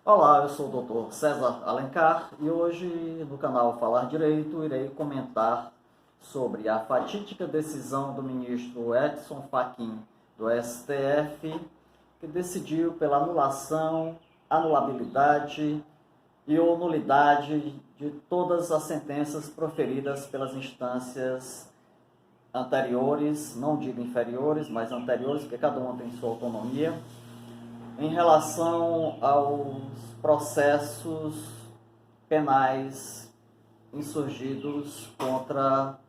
Olá, eu sou o Dr. César Alencar e hoje no canal Falar Direito irei comentar sobre a fatídica decisão do ministro Edson Fachin do STF, que decidiu pela anulação, anulabilidade e ou nulidade de todas as sentenças proferidas pelas instâncias anteriores, não digo inferiores, mas anteriores, porque cada uma tem sua autonomia, em relação aos processos penais insurgidos contra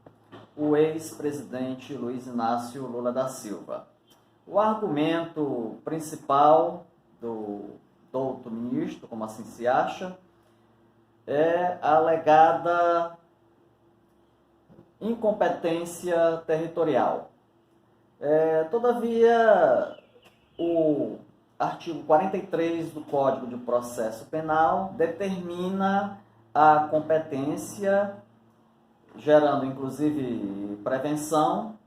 o ex-presidente Luiz Inácio Lula da Silva. O argumento principal do douto ministro, como assim se acha, é a alegada incompetência territorial. Todavia, o artigo 43 do Código de Processo Penal determina a competência, gerando inclusive prevenção,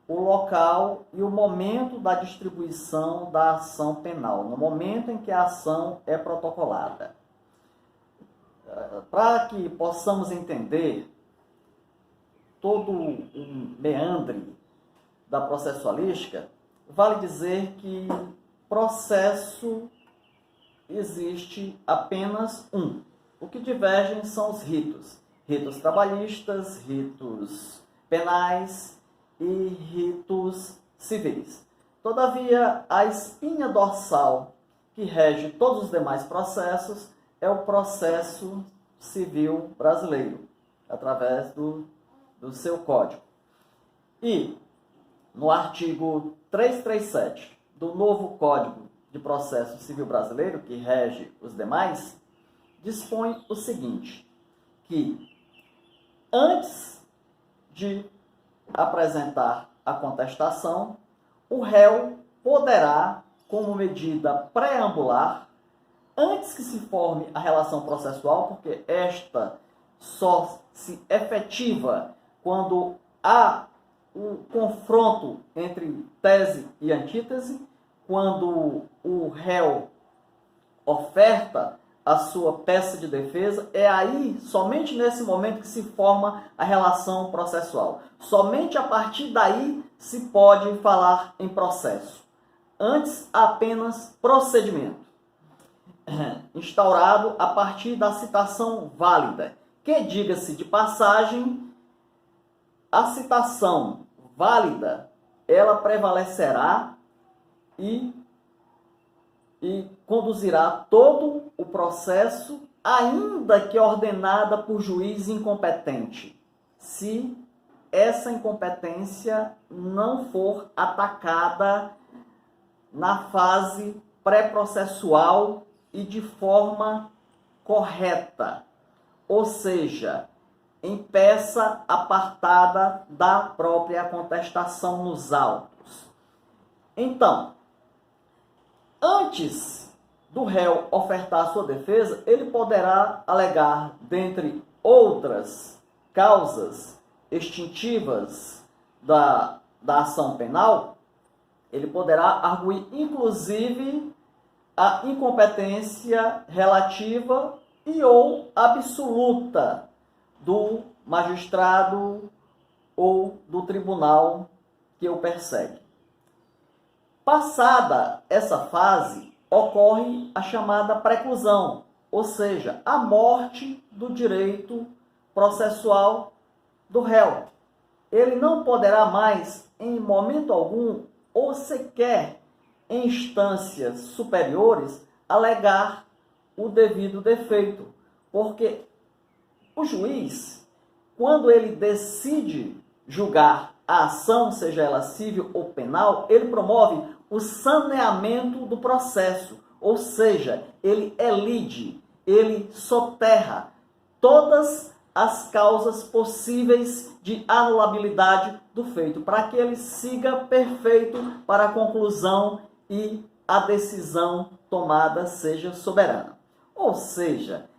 o local e o momento da distribuição da ação penal, no momento em que a ação é protocolada. Para que possamos entender todo o meandre da processualística, vale dizer que processo existe apenas um. O que divergem são os ritos. Ritos trabalhistas, ritos penais e ritos civis. Todavia, a espinha dorsal que rege todos os demais processos é o processo civil brasileiro, através do seu código. E no artigo 337 do novo Código de Processo Civil Brasileiro, que rege os demais, dispõe o seguinte, que antes de apresentar a contestação, o réu poderá, como medida preambular, antes que se forme a relação processual, porque esta só se efetiva quando há o confronto entre tese e antítese, quando o réu oferta a sua peça de defesa, é aí, somente nesse momento, que se forma a relação processual. Somente a partir daí se pode falar em processo. Antes, apenas procedimento, instaurado a partir da citação válida, que, diga-se de passagem, a citação válida, ela prevalecerá e conduzirá todo o processo, ainda que ordenada por juiz incompetente, se essa incompetência não for atacada na fase pré-processual e de forma correta, ou seja, em peça apartada da própria contestação nos autos. Então, antes do réu ofertar sua defesa, ele poderá alegar, dentre outras causas extintivas da ação penal, ele poderá arguir, inclusive, a incompetência relativa e ou absoluta do magistrado ou do tribunal que o persegue. Passada essa fase, ocorre a chamada preclusão, ou seja, a morte do direito processual do réu. Ele não poderá mais, em momento algum, ou sequer em instâncias superiores, alegar o devido defeito, porque o juiz, quando ele decide julgar a ação, seja ela civil ou penal, ele promove o saneamento do processo, ou seja, ele elide, ele soterra todas as causas possíveis de anulabilidade do feito, para que ele siga perfeito para a conclusão e a decisão tomada seja soberana. Ou seja,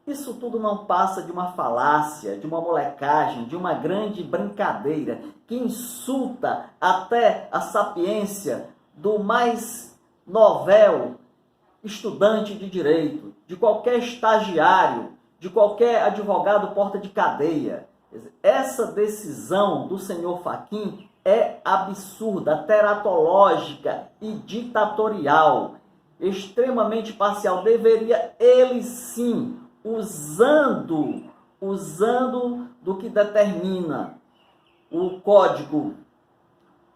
isso tudo não passa de uma falácia, de uma molecagem, de uma grande brincadeira que insulta até a sapiência do mais novel estudante de direito, de qualquer estagiário, de qualquer advogado porta de cadeia. Essa decisão do senhor Fachin é absurda, teratológica e ditatorial, extremamente parcial. Deveria ele sim, usando do que determina o Código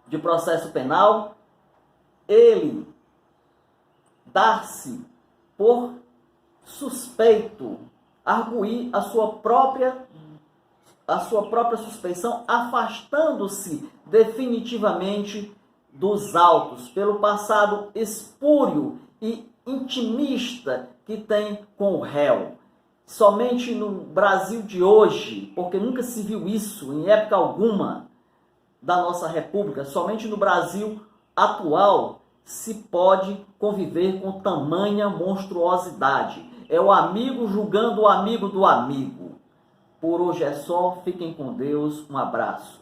de Processo Penal, ele dar-se por suspeito, arguir a sua própria suspeição, afastando-se definitivamente dos autos, pelo passado espúrio e intimista que tem com o réu. Somente no Brasil de hoje, porque nunca se viu isso em época alguma da nossa República, somente no Brasil atual se pode conviver com tamanha monstruosidade. É o amigo julgando o amigo do amigo. Por hoje é só, fiquem com Deus, um abraço.